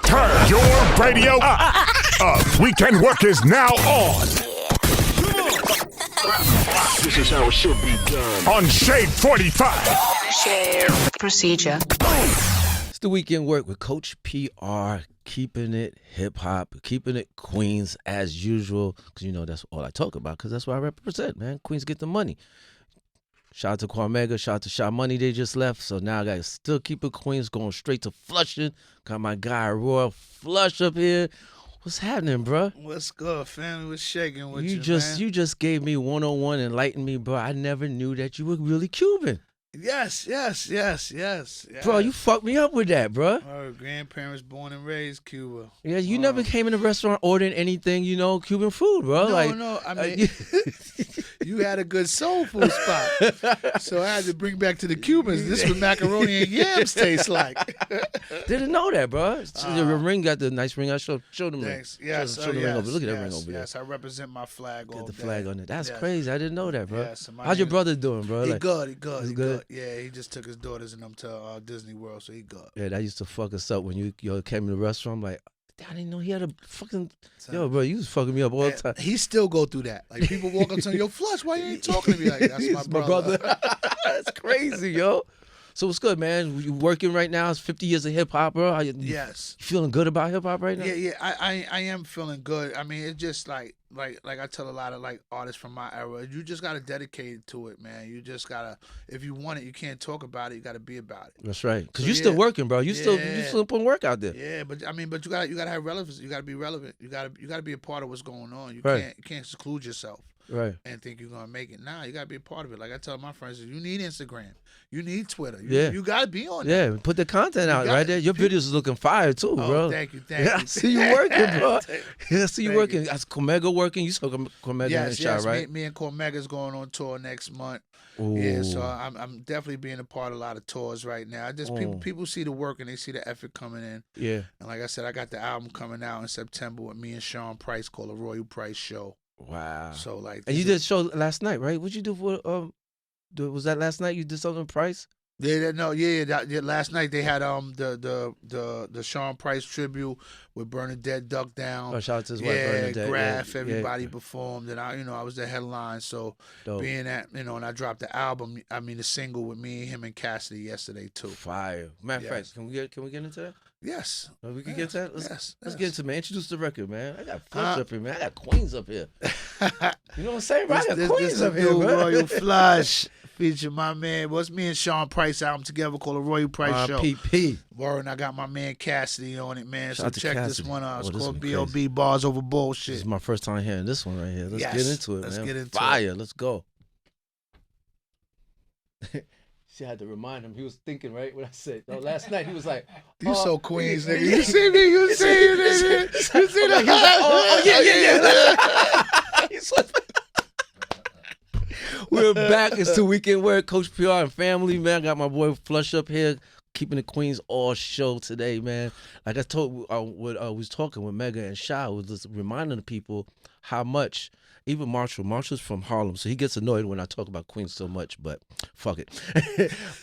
Turn your radio up. WkndWork is now on. This is how it should be done. On Shade 45. Share procedure. It's the WkndWork with Coach PR, keeping it hip-hop, keeping it Queens as usual, because you know that's all I talk about, because that's what I represent, man. Queens get the money. Shout out to WkndWrk, shout out to Sha Money, they just left, so now I got to still keep it Queens, going straight to Flushing. Got my guy Royal Flush up here. What's happening, bro? What's good, family? What's shaking with You man? just gave me 101, enlightened me, bro. I never knew that you were really Cuban. Yes. Bro, you fucked me up with that, bro. Our grandparents born and raised Cuba. Yeah, you never came in a restaurant ordering anything, Cuban food, bro. No, I mean, you had a good soul food spot. So I had to bring back to the Cubans. This is what macaroni and yams taste like. Didn't know that, bro. The ring got the nice ring. I showed them. Thanks. Yes. Show the ring over. Look at that ring over there. Yes, I represent my flag all Got the day. flag on it. That's Yes. crazy. I didn't know that, bro. Yes, my How's your name- brother doing, bro? He good. He He's good. good? Yeah, he just took his daughters and them to Disney World, so he good. Yeah, that used to fuck us up when you came in the restaurant. I'm like, I didn't know he had a fucking... Yo, bro, you was fucking me up all the time. He still go through that. Like, people walk up to him, yo, Flush, why you ain't talking to me like that? That's He's my brother. That's crazy, yo. So what's good, man? You working right now? It's 50 years of hip-hop, bro. Yes. You feeling good about hip-hop right now? Yeah. I am feeling good. I mean, it's just like I tell a lot of like artists from my era, you just gotta dedicate it to it, man. You just gotta, if you want it, you can't talk about it. You gotta be about it. That's right. Because So, you still yeah. working, bro. You still putting work out there. Yeah, but you gotta have relevance. You gotta be relevant. You gotta be a part of what's going on. You Right. can't seclude yourself Right. and think you're gonna make it. Nah, you gotta be a part of it. Like I tell my friends, you need Instagram, you need Twitter. You gotta be on that. Yeah, put the content out got right it. there. Your videos is looking fire too, Oh, bro. thank you. Yeah, I see you working, bro. Yeah, I see you Thank working. That's WkndWrk working. You saw WkndWrk Yes, and Sha, yes. right? Me and WkndWrk's going on tour next month. Ooh. Yeah, so I'm definitely being a part of a lot of tours right now. People see the work and they see the effort coming in. Yeah. And like I said, I got the album coming out in September with me and Sean Price called The Royal Price Show. Wow. So like, And you did a show last night, right? What'd you do for was that last night you did something with Price? Yeah. Last night they had the Sean Price tribute with Bernadette Duck Down. Oh, shout out to his wife, Yeah, Bernadette. Graph, Yeah, everybody yeah. performed, and I was the headline. So Dope. being that, and I dropped the album, the single with me, him, and Cassidy yesterday too. Fire. Matter of Yes. fact, can we get into that? Yes. We can get to that. Let's get into, man. Introduce the record, man. I got Flush up here, man. I got Queens up here. You know what I'm saying, bro? I got Queens up here, bro. Royal Flush feature my man. What's me and Sean Price album together called The Royal Price Show. PP. Word, and I got my man Cassidy on it, man. Shout So out to check this Cassidy. one out. It's Oh, this called one B.O.B. crazy. Bars Over This Bullshit. is my first time hearing this one right here. Let's Yes. get into it, Let's man. get into Fire. Let's go. She had to remind him. He was thinking, right, what I said. No, last night he was like, You oh, so Queens, nigga. You see me? You see it, nigga? You see that? He was like, oh, yeah. He's like- We're back. It's the WkndWork, Coach PR and family, man. I got my boy Flush up here, keeping the Queens all show today, man. Like I told, we was talking with Mega and Sha, was just reminding the people how much, even Marshall's from Harlem, so he gets annoyed when I talk about Queens so much, but fuck it.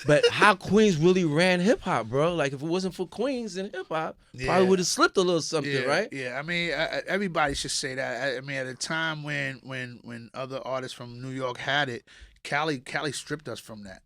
But how Queens really ran hip hop, bro. Like if it wasn't for Queens and hip hop, probably would have slipped a little something, right? Yeah, I mean, everybody should say that. I mean, at a time when other artists from New York had it, Cali stripped us from that.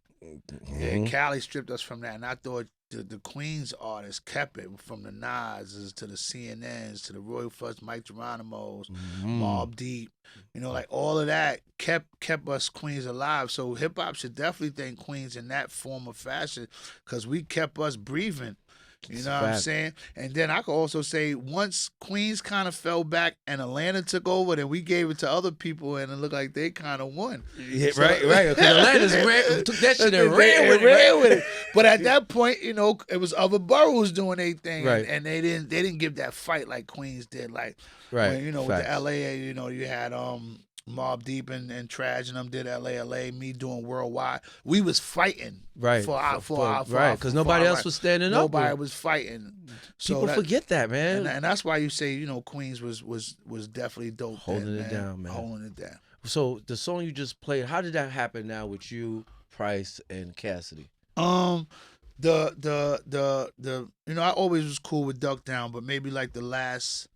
Yeah, Cali stripped us from that, and I thought the Queens artists kept it, from the Nas's to the CNNs to the Royal Flush, Mike Geronimo's, Mobb Deep, like all of that kept us Queens alive. So hip hop should definitely thank Queens in that form of fashion, because we kept us breathing. You know what I'm saying? And then I could also say, once Queens kind of fell back and Atlanta took over, then we gave it to other people, and it looked like they kind of won. Yeah, So- right. Because Atlanta's took that shit and ran with it. But at that point, it was other boroughs doing their thing, Right. and they didn't give that fight like Queens did. Like, Right. when, with Facts. the LA, you had Mobb Deep and Traj and them did LA, me doing Worldwide. We was fighting, Right. for our right, because nobody else was standing up. Nobody was fighting. So People forget that, man. and that's why you say, Queens was definitely dope. Holding then, it down, man. Holding it down. So the song you just played, how did that happen now with you, Price, and Cassidy? you know, I always was cool with Duck Down, but maybe like the last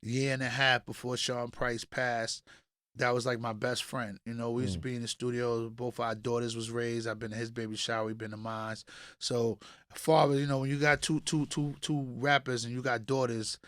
year and a half before Sean Price passed, that was like my best friend. You know, we used to be in the studio. Both our daughters was raised. I've been to his baby shower. We've been to mine. So, far as you know, when you got two rappers and you got daughters,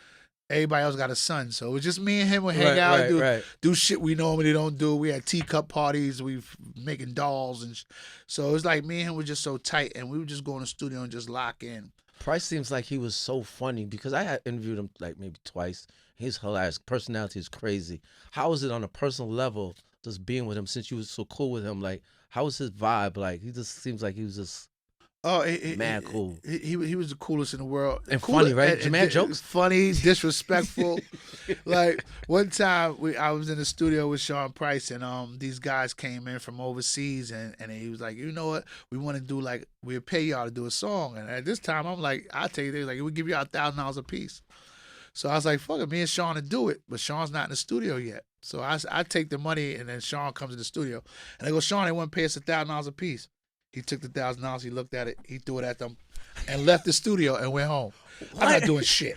everybody else got a son. So it's just me and him would hang out and do shit we normally don't do. We had teacup parties. We making dolls and so it's like me and him were just so tight, and we would just go in the studio and just lock in. Price seems like he was so funny because I had interviewed him like maybe twice. He's hilarious. Personality is crazy. How is it on a personal level just being with him since you was so cool with him? Like, how was his vibe? Like, he just seems like he was just mad cool. He was the coolest in the world. And funny, right? Mad jokes? Funny, disrespectful. Like, one time I was in the studio with Sean Price, and these guys came in from overseas, and he was like, you know what? We want to do, like, we'll pay y'all to do a song. And at this time, I'm like, I'll tell you, they like, we'll give y'all $1,000 a piece. So I was like, fuck it, me and Sean to do it. But Sean's not in the studio yet. So I take the money, and then Sean comes to the studio. And I go, Sean, they want to pay us $1,000 a piece. He took the $1,000, he looked at it, he threw it at them, and left the studio and went home. What? I'm not doing shit.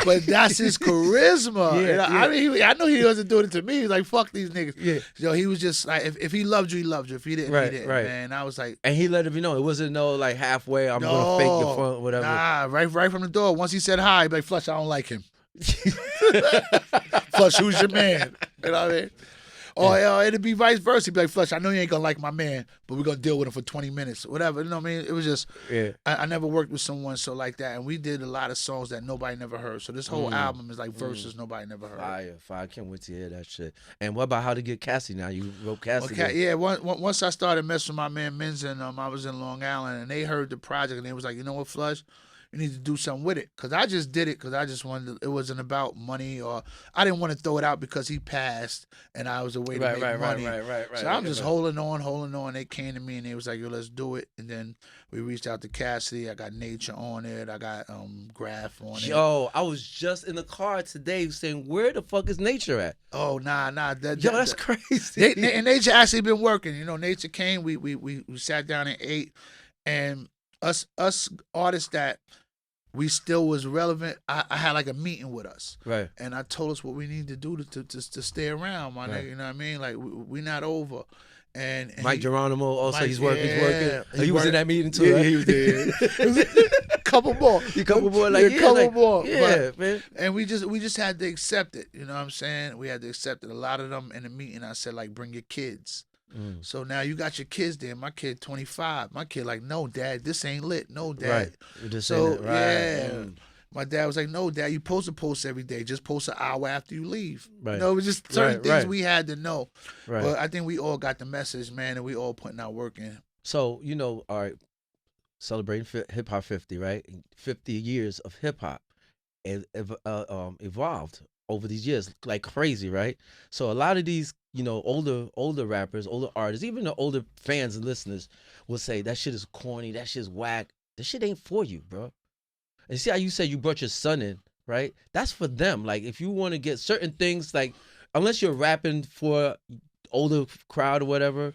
But that's his charisma. Yeah, you know? yeah. I mean, I know he wasn't doing it to me. He was like, fuck these niggas. Yeah. So he was just like, if he loved you, he loved you. If he didn't, Right, he didn't. right. Man, I was like, And he let it be known. It wasn't no like halfway, I'm going to fake the front, whatever. Nah, right from the door. Once he said hi, he'd be like, Flush, I don't like him. Flush, who's your man? You know what I mean? Or it'd be vice versa. He'd be like, Flush, I know you ain't gonna like my man, but we're gonna deal with him for 20 minutes. Whatever. You know what I mean? It was just I never worked with someone so like that. And we did a lot of songs that nobody never heard. So this whole album is like verses nobody never heard. Fire. I can't wait to hear that shit. And what about How to Get Cassie now? You wrote Cassie. Okay, yeah. Once I started messing with my man Minz, and I was in Long Island, and they heard the project, and they was like, you know what, Flush? You need to do something with it. Because I just did it because I just wanted to, it wasn't about money, or I didn't want to throw it out because he passed and I was a way to make money. So I'm just holding on. They came to me and they was like, yo, let's do it. And then we reached out to Cassidy. I got Nature on it. I got Graph on it. Yo, I was just in the car today saying, where the fuck is Nature at? Oh, nah. That's crazy. And Nature actually been working. You know, Nature came. We sat down and ate. And us artists that we still was relevant. I had like a meeting with us, right? And I told us what we need to do to stay around, my nigga. You know what I mean? Like we not over. And Mike Geronimo also, he's working. He was in that meeting too. Yeah, right? he was there. Couple more, more. Yeah, man. And we just had to accept it. You know what I'm saying? We had to accept it. A lot of them in the meeting, I said like, bring your kids. So now you got your kids there. My kid 25. My kid like, no, Dad, this ain't lit. No, Dad. Right. So yeah. My dad was like, no, Dad, you supposed to post every day. Just post an hour after you leave. Right. You know, it was just certain things we had to know. Right. But I think we all got the message, man, and we all putting our work in. So, you know, all right, celebrating Hip Hop 50, right? 50 years of hip hop evolved over these years like crazy, right? So a lot of these, you know, older rappers, older artists, even the older fans and listeners will say that shit is corny, that shit's whack. That shit ain't for you, bro. And see how you said you brought your son in, right? That's for them. Like, if you want to get certain things, like, unless you're rapping for older crowd or whatever,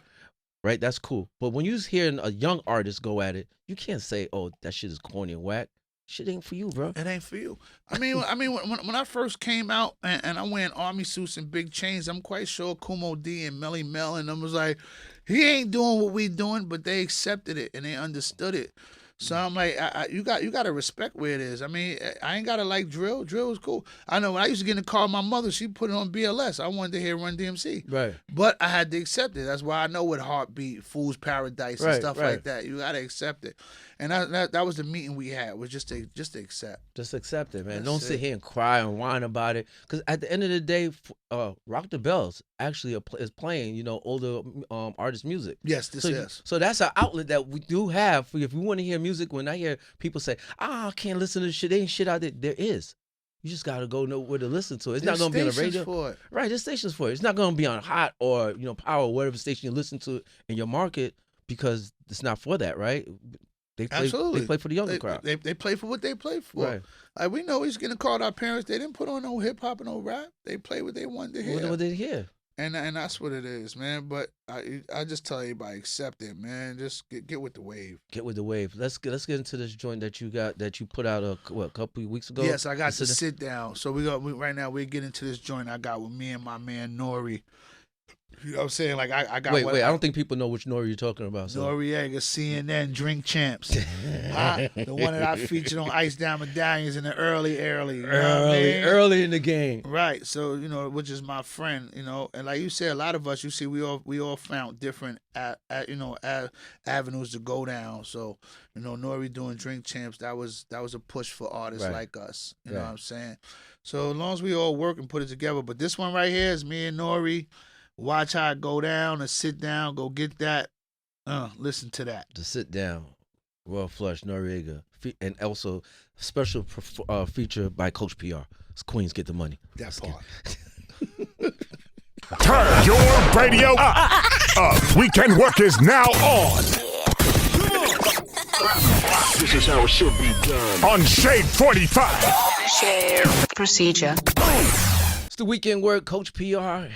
right? That's cool. But when you're hearing a young artist go at it, you can't say, oh, that shit is corny and whack. Shit ain't for you, bro. It ain't for you. I mean, when I first came out and I wearing army suits and big chains, I'm quite sure Kumo D and Melly Mel and them was like, he ain't doing what we doing, but they accepted it and they understood it. So I'm like, you got to respect where it is. I mean, I ain't got to like drill. Drill is cool. I know when I used to get in the car with my mother, she put it on BLS. I wanted to hear Run DMC. Right. But I had to accept it. That's why I know what Heartbeat, Fool's Paradise, and stuff like that. You got to accept it. And that was the meeting we had, was just to accept. Just accept it, man. Don't sit here and cry and whine about it. Because at the end of the day, Rock the Bells actually is playing, you know, older artist music. Yes, this is. So that's an outlet that we do have for if you want to hear music. When I hear people say, I can't listen to this shit, there ain't shit out there. There is. You just got to go know where to listen to it. It's not going to be on the radio. For it. Right, there's stations for it. It's not going to be on Hot or, you know, Power or whatever station you listen to in your market, because it's not for that, right? Absolutely. They play for the younger crowd. They play for what they play for. Right. Like, we know he's getting called our parents. They didn't put on no hip hop and no rap. They play what they wanted to hear. What they hear. And that's what it is, man. But I just tell everybody, accept it, man. Just get with the wave. Get with the wave. Let's get into this joint that you put out a couple of weeks ago. Yes, I got to sit down. So right now we get into this joint I got with me and my man Nori. You know what I'm saying? Like I got. Wait. I don't think people know which Nori you're talking about. So. Noriega, CNN Drink Champs. The one that I featured on Ice Down Medallions in the early. You know what I mean? Early in the game. Right. So which is my friend. And like you said, a lot of us, you see, we all found different avenues to go down. So Nori doing Drink Champs, that was a push for artists like us. You know what I'm saying? So as long as we all work and put it together. But this one right here is me and Nori. Watch how it go down and sit down. Go get that. Listen to that. To sit down. Royal Flush, Noriega. And also special feature by Coach PR. It's Queens Get the Money. That part. Turn your radio up. WkndWork is now on. This is how it should be done. On Shade 45. Share procedure. It's the WkndWork, Coach PR,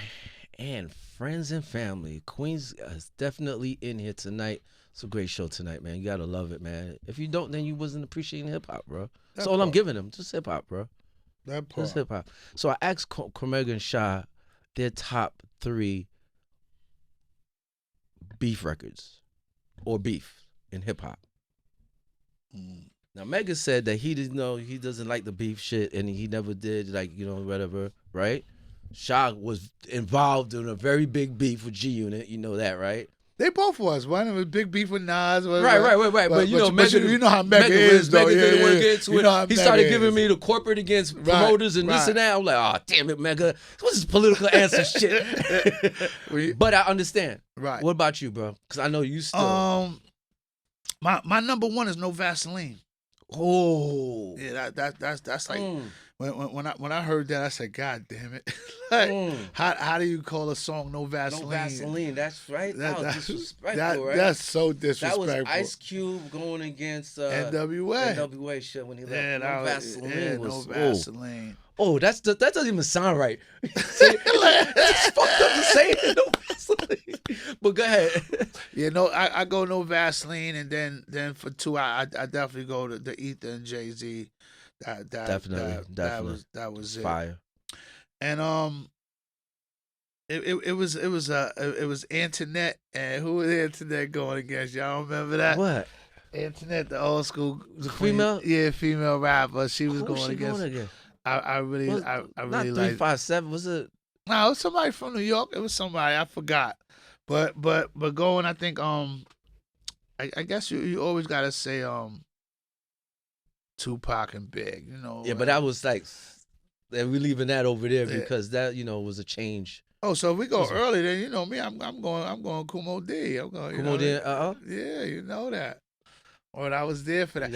and friends and family. Queens is definitely in here tonight. It's a great show tonight, man. You gotta love it, man. If you don't, then you wasn't appreciating hip hop, bro. That's all I'm giving them. Just hip hop, bro. That part. Just hip hop. So I asked WkndWrk and Sha their top 3 beef records or beef in hip hop. Now Mega said that he doesn't like the beef shit and he never did, like, whatever, right? Sha was involved in a very big beef with G Unit. You know that, right? They both was. One was big beef with Nas. Right. But Mega, you know how Mega is, though. Mega didn't want to get into it. He started giving is. me the corporate against promoters and this and that. I'm like, oh, damn it, Mega. What's this political answer shit? But I understand. Right. What about you, bro? Because I know you still. My number 1 is No Vaseline. Oh. Yeah, that's like when I heard that, I said, God damn it. Like, how do you call a song No Vaseline? No Vaseline, that's right. That was disrespectful, right? That's so disrespectful. That was Ice Cube going against NWA. NWA shit when he left. Yeah, No Vaseline was No Vaseline. Oh, that doesn't even sound right. It's fucked up to say it. No Vaseline. But go ahead. Yeah, no, I go No Vaseline, and then for 2, I definitely go to the Ether and Jay-Z. Definitely. That was it. Fire. And it was Antoinette, and who was Antoinette going against? Y'all remember that? What? Antoinette, the old school female? Yeah, female rapper. She was going against. I really not like 357. Was it? No, it was somebody from New York. It was somebody I forgot. But going, I think I guess you always gotta say Tupac and Big, Yeah, but that was like, we leaving that over there because that was a change. Oh, so if we go early, then me, I'm going Kumo D. I'm going Kumo D. Yeah, you know that. Or I was there for that.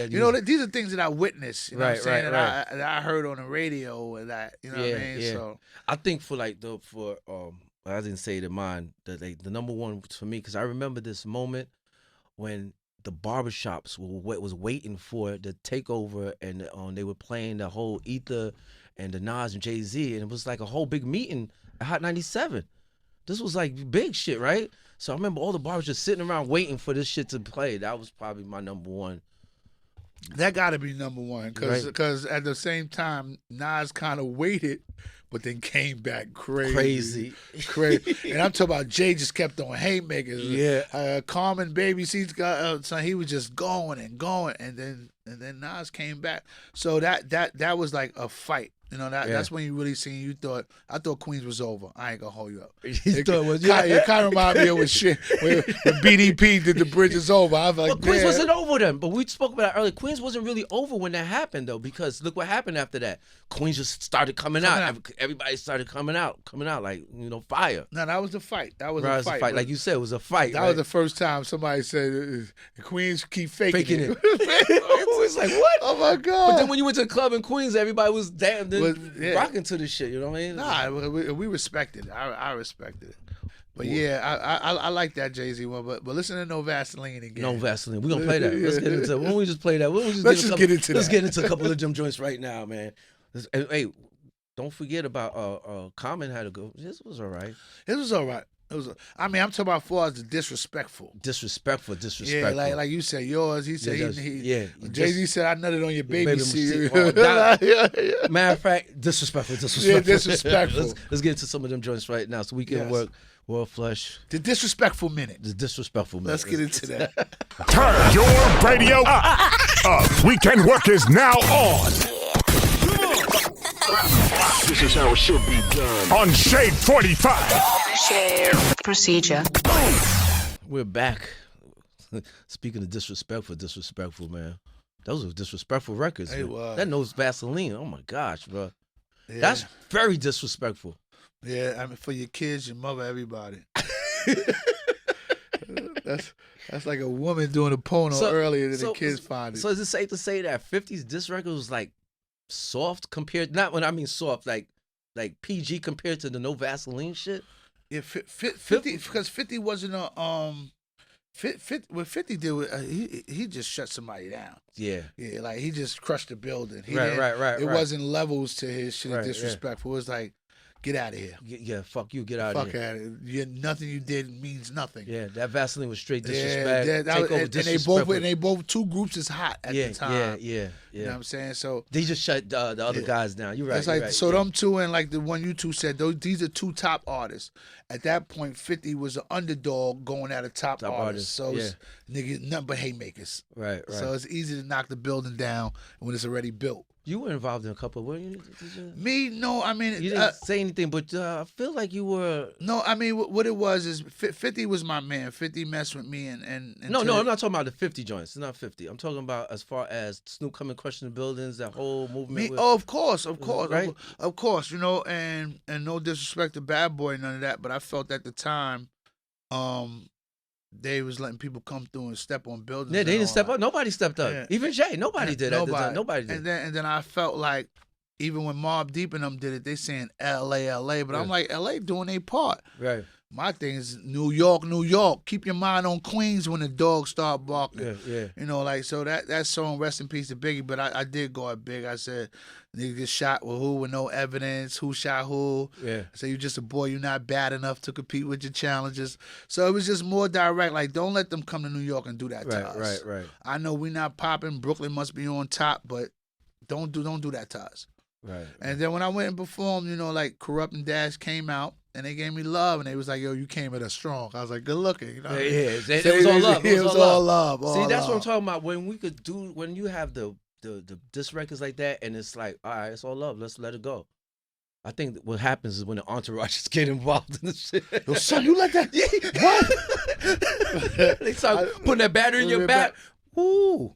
These are things that I witnessed. You know what I'm saying? That I heard on the radio and that. You know what I mean? Yeah. So I think I didn't say it in mine. The number 1 for me, because I remember this moment when the barbershops was waiting for the takeover, and they were playing the whole Ether and the Nas and Jay-Z, and it was like a whole big meeting at Hot 97. This was like big shit, right? So I remember all the barbers just sitting around waiting for this shit to play. That was probably my number 1. That got to be number 1 because at the same time, Nas kind of waited, but then came back crazy. And I'm talking about Jay just kept on haymakers. Yeah. Carmen Baby C's got so he was just going, and then Nas came back. So that was like a fight. That's when you really seen. I thought Queens was over. I ain't gonna hold you up. It kind of reminded me of when BDP did The Bridge Is Over. I was like, Queens wasn't over then. But we spoke about it earlier. Queens wasn't really over when that happened though, because look what happened after that. Queens just started coming out. Everybody started coming out like fire. No, that was a fight. That was a fight. Like you said, it was a fight. That was the first time somebody said Queens keep faking it. It was like, what? Oh my God! But then when you went to the club in Queens, everybody was rocking to this shit. You know what I mean? Nah, we respected it. I respected it. But yeah, I like that Jay-Z one. But listen to No Vaseline again. No Vaseline. We're gonna play that. Let's get into. Why don't we just play that? Let's get into a couple of them joints right now, man. Hey, don't forget about Common had to go. This was all right. It was all right. It was. I mean, I'm talking about far as the disrespectful. Disrespectful. Yeah, like you said, yours. He said yeah. Jay-Z said I nutted on your baby seat. Matter of fact, disrespectful. Yeah, disrespectful. Let's get into some of them joints right now. So WkndWrk, World Flush. The disrespectful minute. The disrespectful minute. Let's get into that. Turn your radio up. WkndWrk is now on. This is how it should be done. On Shade 45. Share procedure. We're back. Speaking of disrespectful, man. Those were disrespectful records. It man. was. That knows Vaseline. Oh my gosh, bro. Yeah. That's very disrespectful. Yeah, I mean for your kids, your mother, everybody. That's like a woman doing a porno earlier than the kids find it. So is it safe to say that 50's diss record was like soft compared? Not when I mean soft, like PG compared to the no Vaseline shit. Yeah, 50 because 50 wasn't a what 50 did was, he just shut somebody down. Yeah, like he just crushed the building. Right. It wasn't levels to his shit. Right, disrespectful. It was like, get out of here. Yeah, fuck you, get out of here. Fuck out of here. Nothing you did means nothing. Yeah, that Vaseline was straight disrespect. And they both two groups is hot at the time. Yeah. You know what I'm saying? So they just shut the other guys down. You're right. It's like right, so them two and like the one you two said, these are two top artists. At that point, 50 was an underdog going at a top artist. So it's niggas nothing but haymakers. Right. So it's easy to knock the building down when it's already built. You were involved in a couple, weren't you? Me? No, I mean... You didn't say anything, but I feel like you were... No, I mean, what it was is 50 was my man. 50 messed with me and No, I'm not talking about the 50 joints. It's not 50. I'm talking about as far as Snoop coming crushing the buildings, that whole movement. Of course. Right? Of course, you know, and no disrespect to Bad Boy, none of that, but I felt at the time, they was letting people come through and step on buildings. Yeah, they didn't step up. Nobody stepped up. Yeah. Even Jay, nobody did. Nobody did. And then I felt like even when Mobb Deep and them did it, they saying LA, but I'm like, LA doing their part. Right. My thing is New York. Keep your mind on Queens when the dogs start barking. Yeah. You know, like, so that song, rest in peace to Biggie, but I did go at Big. I said, nigga get shot with who with no evidence, who shot who. Yeah. I said, you just a boy, you're not bad enough to compete with your challenges. So it was just more direct, like, don't let them come to New York and do that to us. Right. I know we not popping, Brooklyn must be on top, but don't do that to us. Right. And then when I went and performed, you know, like Corrupt and Dash came out. And they gave me love, and they was like, "Yo, you came at us strong." I was like, "Good looking," you know. It was all love. It was all love. See, that's what I'm talking about. When you have the diss records like that, and it's like, all right, it's all love. Let's let it go. I think what happens is when the entourages get involved in the shit. Yo, son, you let that? What? They start putting that battery in your back. Ooh.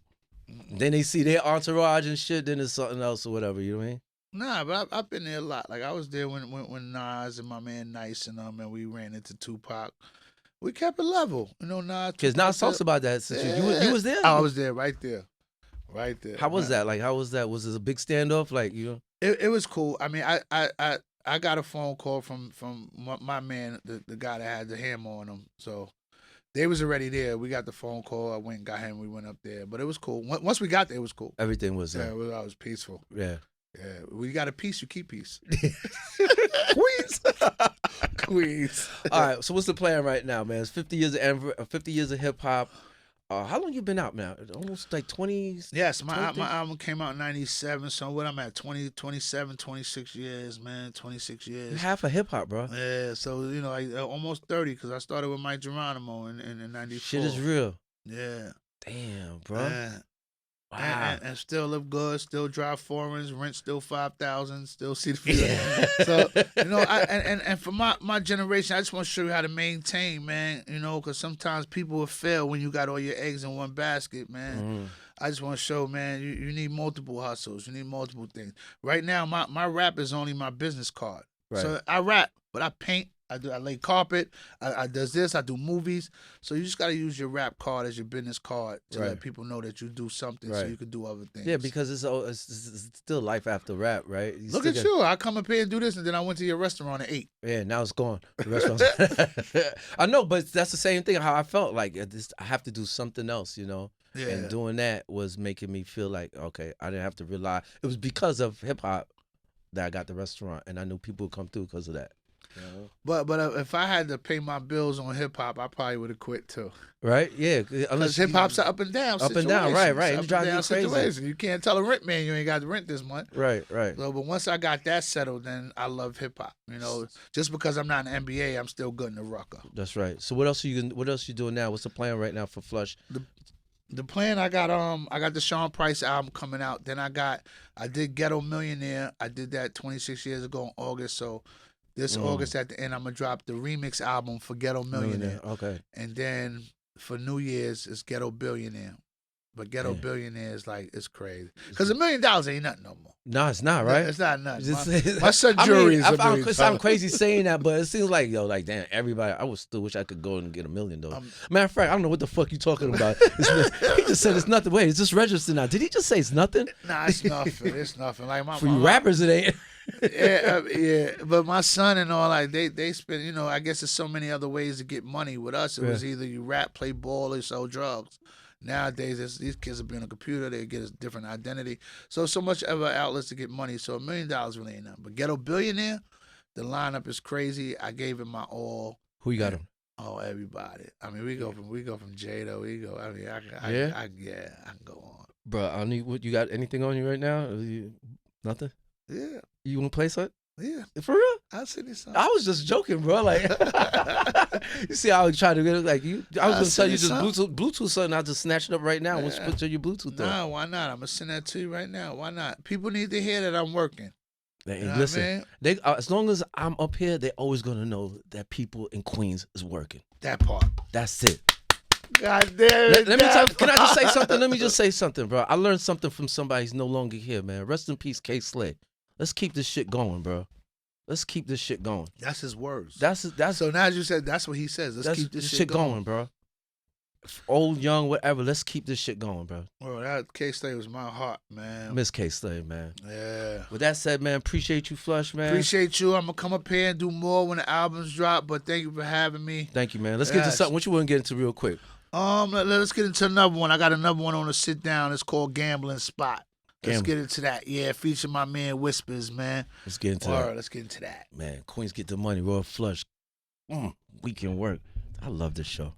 Then they see their entourage and shit. Then it's something else or whatever. You know what I mean? Nah, but I've been there a lot. Like I was there when Nas and my man Nice and we ran into Tupac. We kept it level, you know. Nas, because Nas talks about that situation. You was there. I was there, right there. How was that? Like, how was that? Was it a big standoff? Like, you know, it was cool. I mean, I got a phone call from my man, the guy that had the hammer on him. So they was already there. We got the phone call. I went and got him. We went up there, but it was cool. Once we got there, it was cool. Everything was there. Yeah, it was peaceful. Yeah. Yeah, we got a peace, you keep peace. Queens. All right, so what's the plan right now, man? It's 50 years of hip hop. How long you been out now? Almost like 20. Yes, my album came out in 97, so what I'm at 27, 26 years, man, 26 years. Half of hip hop, bro. Yeah, so you know, like almost 30 because I started with Mike Geronimo in 94. Shit is real. Yeah. Damn, bro. Yeah. Wow. And still live good, still drive foreigns, rent still 5,000, still see the field. So, you know, and for my generation, I just want to show you how to maintain, man, you know, because sometimes people will fail when you got all your eggs in one basket, man. Mm-hmm. I just want to show, man, you need multiple hustles. You need multiple things. Right now, my rap is only my business card. Right. So I rap, but I paint. I lay carpet. I does this. I do movies. So you just got to use your rap card as your business card to let people know that you do something, so you can do other things. Yeah, because it's still life after rap, right? Look at you. I come up here and do this, and then I went to your restaurant at 8. Yeah, now it's gone. The restaurant. I know, but that's the same thing. How I felt like I have to do something else, you know. Yeah. And doing that was making me feel like, okay, I didn't have to rely. It was because of hip hop. that I got the restaurant, and I knew people would come through because of that. You know? But if I had to pay my bills on hip hop, I probably would have quit too. Right? Yeah. Because hip hop's an up and down. Up and down, right, right. Up It drives and you down crazy. situation. You can't tell a rent man you ain't got the rent this month. Right. So, but once I got that settled, then I love hip hop. You know, just because I'm not an NBA, I'm still good in the rucker. That's right. So what else you doing now? What's the plan right now for Flush? The plan, I got the Sean Price album coming out. Then I did Ghetto Millionaire. I did that 26 years ago in August. So this August at the end, I'm gonna drop the remix album for Ghetto Millionaire. Okay. And then for New Year's, it's Ghetto Billionaire. But Ghetto Billionaire is like, it's crazy. Because $1 million ain't nothing no more. No, it's not, right? It's not nothing. My son jury is $1 million. I sound crazy saying that, but it seems like, like, damn, everybody, I would still wish I could go and get $1 million, though. Matter of fact, I don't know what the fuck you talking about. He just said it's nothing. Wait, is this registered now? Did he just say it's nothing? Nah, it's nothing. It's nothing. Like for you rappers, it ain't. Yeah. But my son and all, like, they spend, I guess there's so many other ways to get money. With us, it was either you rap, play ball, or sell drugs. Nowadays, these kids are being on a computer. They get a different identity. So much other outlets to get money. So $1 million really ain't nothing. But Ghetto Billionaire, the lineup is crazy. I gave it my all. Who you got him? Oh, everybody. I mean, we go from Jado. We go. I mean, I can go on. Bro, I need. What you got? Anything on you right now? Nothing. Yeah. You want to play something? Yeah. For real? I'll send you something. I was just joking, bro. Like, you see how I was trying to get it? Like, I was going to tell you just Bluetooth something. I'll just snatch it up right now. Yeah. Once you put your Bluetooth on. Nah, why not? I'm going to send that to you right now. Why not? People need to hear that I'm working. Listen, they as long as I'm up here, they're always going to know that people in Queens is working. That part. That's it. God damn it. Can I just say something? Let me just say something, bro. I learned something from somebody who's no longer here, man. Rest in peace, K. Slay. Let's keep this shit going, bro. Let's keep this shit going. That's his words. That's so now as you said, that's what he says. Let's keep this shit going, bro. Old, young, whatever. Let's keep this shit going, bro. Bro, that K-Slay was my heart, man. Miss K-Slay, man. Yeah. With that said, man, appreciate you, Flush, man. Appreciate you. I'm gonna come up here and do more when the albums drop. But thank you for having me. Thank you, man. Let's get to something. What you want to get into real quick? Let's get into another one. I got another one on the sit down. It's called Gambling Spot. Let's get into that. Yeah, feature my man Whispers, man. Let's get into that. Let's get into that. Man, Queens get the money. Royal Flush. WkndWRk. I love this show.